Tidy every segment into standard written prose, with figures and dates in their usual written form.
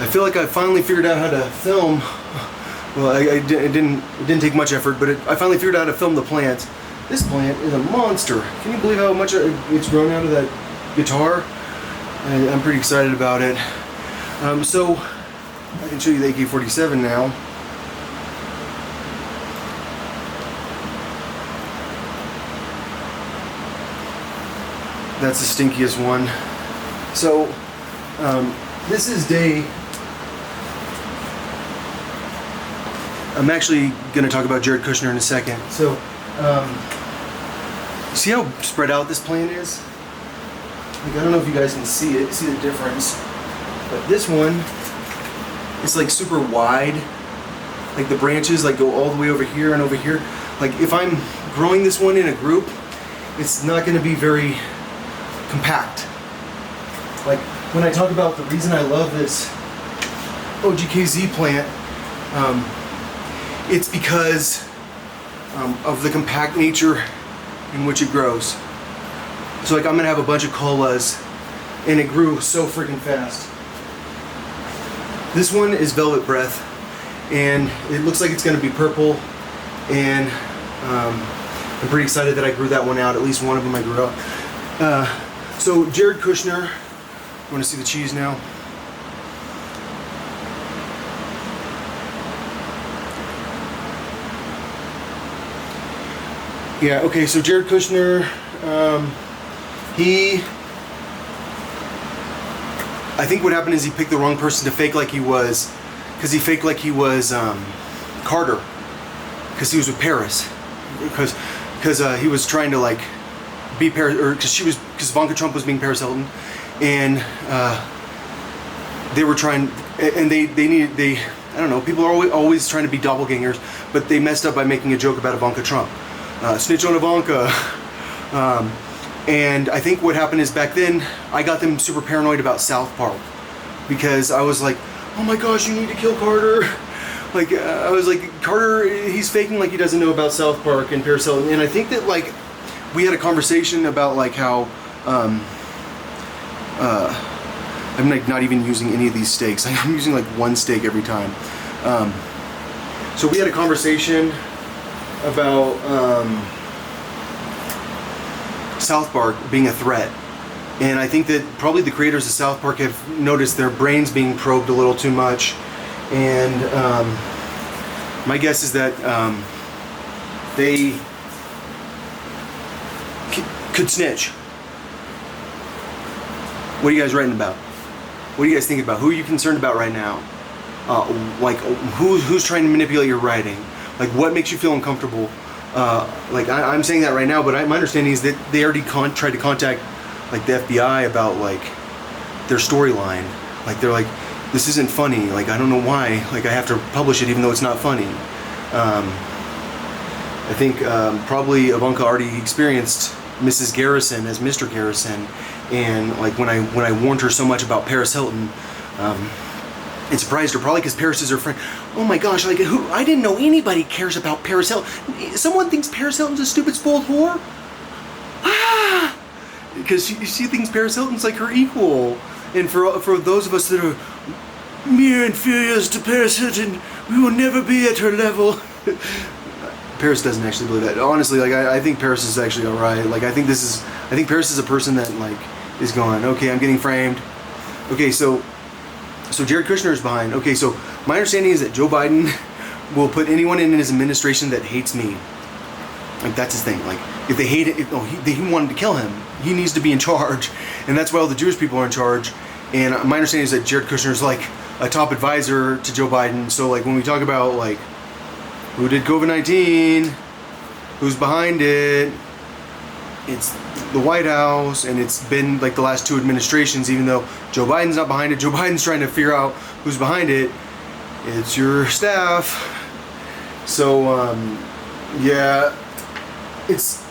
I feel like I finally figured out how to film. Well, it didn't take much effort, but I finally figured out how to film the plants. This plant is a monster. Can you believe how much it's grown out of that guitar? I'm pretty excited about it. So I can show you the AK-47 now. That's the stinkiest one. So this is day. I'm actually going to talk about Jared Kushner in a second. So see how spread out this plant is? Like, I don't know if you guys can see it, see the difference. But this one, it's like super wide. Like the branches like go all the way over here and over here. Like if I'm growing this one in a group, it's not going to be very compact. Like when I talk about the reason I love this OGKZ plant, it's because of the compact nature in which it grows. So like I'm gonna have a bunch of colas, and it grew so freaking fast. This one is Velvet Breath, and it looks like it's gonna be purple, and I'm pretty excited that I grew that one out. At least one of them I grew up. So Jared Kushner, you wanna see the cheese now? Yeah, okay, so Jared Kushner, I think what happened is he picked the wrong person to fake like he was, because he faked like he was Carter, because he was with Paris, because he was trying to like be Paris, or because Ivanka Trump was being Paris Hilton, and they were trying, and they I don't know, people are always trying to be doppelgangers, but they messed up by making a joke about Ivanka Trump. Snitch on Ivanka. And I think what happened is back then I got them super paranoid about South Park, because I was like, oh my gosh, you need to kill Carter. Like I was like, Carter, he's faking like he doesn't know about South Park and Paris Hilton. And I think that like we had a conversation about like how I'm like not even using any of these steaks. I'm using like one steak every time. So we had a conversation about South Park being a threat, and I think that probably the creators of South Park have noticed their brains being probed a little too much, and my guess is that they could snitch. What are you guys writing about? What are you guys thinking about? Who are you concerned about right now? Like who's trying to manipulate your writing? Like, what makes you feel uncomfortable? Like, I'm saying that right now, but my understanding is that they already tried to contact, like, the FBI about, like, their storyline. Like, they're like, this isn't funny. Like, I don't know why. Like, I have to publish it even though it's not funny. I think probably Ivanka already experienced Mrs. Garrison as Mr. Garrison, and, like, when I warned her so much about Paris Hilton, it surprised her, probably because Paris is her friend. Oh my gosh, like I didn't know anybody cares about Paris Hilton. Someone thinks Paris Hilton's a stupid spoiled whore? Ah! Because she thinks Paris Hilton's like her equal. And for those of us that are mere inferiors to Paris Hilton, we will never be at her level. Paris doesn't actually believe that. Honestly, like I think Paris is actually alright. Like I think Paris is a person that like is going, okay, I'm getting framed. Okay, so Jared Kushner is behind. Okay, so my understanding is that Joe Biden will put anyone in his administration that hates me. Like that's his thing. Like if they hate it, he wanted to kill him. He needs to be in charge, and that's why all the Jewish people are in charge. And my understanding is that Jared Kushner is like a top advisor to Joe Biden. So like when we talk about like who did COVID-19, who's behind it, it's the White House, and it's been like the last two administrations, even though Joe Biden's not behind it. Joe Biden's trying to figure out who's behind it. It's your staff. So yeah, it's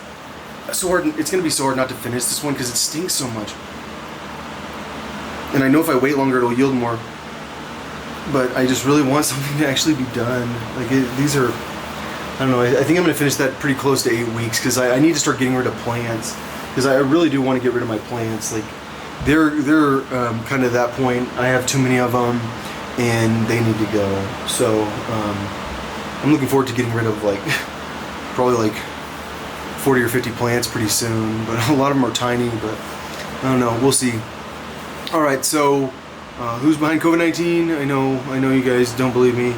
so hard. It's gonna be so hard not to finish this one because it stinks so much. And I know if I wait longer it'll yield more, but I just really want something to actually be done. Like these are, I don't know, I think I'm gonna finish that pretty close to 8 weeks, because I need to start getting rid of plants, because I really do want to get rid of my plants. Like they're kind of at that point. I have too many of them, and they need to go. So I'm looking forward to getting rid of like probably like 40 or 50 plants pretty soon, but a lot of them are tiny, but I don't know, we'll see. All right, so who's behind COVID-19? I know you guys don't believe me.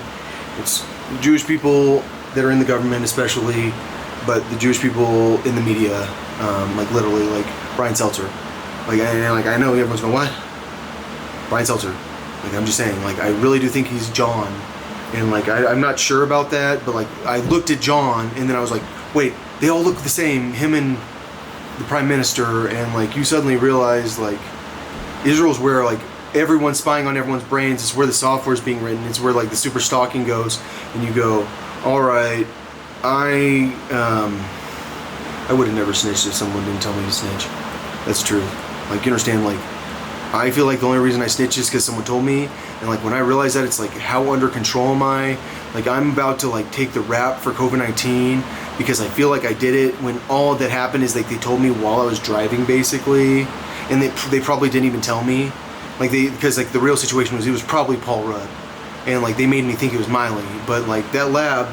It's Jewish people that are in the government especially, but the Jewish people in the media, like literally, like Brian Seltzer. Like I know everyone's going, what? Brian Seltzer. Like, I'm just saying, like, I really do think he's John. And like I'm not sure about that, but like I looked at John and then I was like, wait, they all look the same, him and the prime minister, and like you suddenly realize like Israel's where like everyone's spying on everyone's brains. It's where the software's being written. It's where like the super stalking goes, and you go, all right, I would have never snitched if someone didn't tell me to snitch. That's true. Like, you understand, like I feel like the only reason I snitch is because someone told me, and like when I realize that, it's like, how under control am I? Like, I'm about to like take the rap for COVID-19 because I feel like I did it when all that happened is like they told me while I was driving basically, and they probably didn't even tell me, like because like the real situation was it was probably Paul Rudd, and like they made me think it was Miley, but like that lab,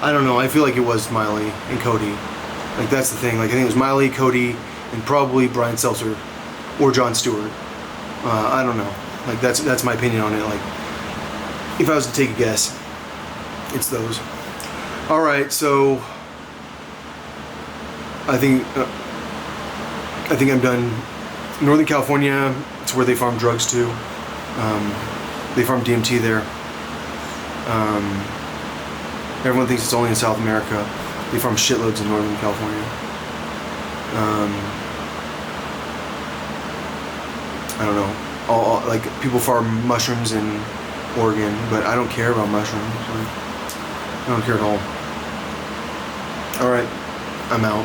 I don't know, I feel like it was Miley and Cody. Like that's the thing, like I think it was Miley, Cody, and probably Brian Seltzer or Jon Stewart. I don't know. Like that's my opinion on it. Like if I was to take a guess, it's those. All right, so I think I'm done. Northern California, it's where they farm drugs too. They farm DMT there. Everyone thinks it's only in South America. They farm shitloads in Northern California. I don't know. All like people farm mushrooms in Oregon, but I don't care about mushrooms. Like, I don't care at all. All right, I'm out.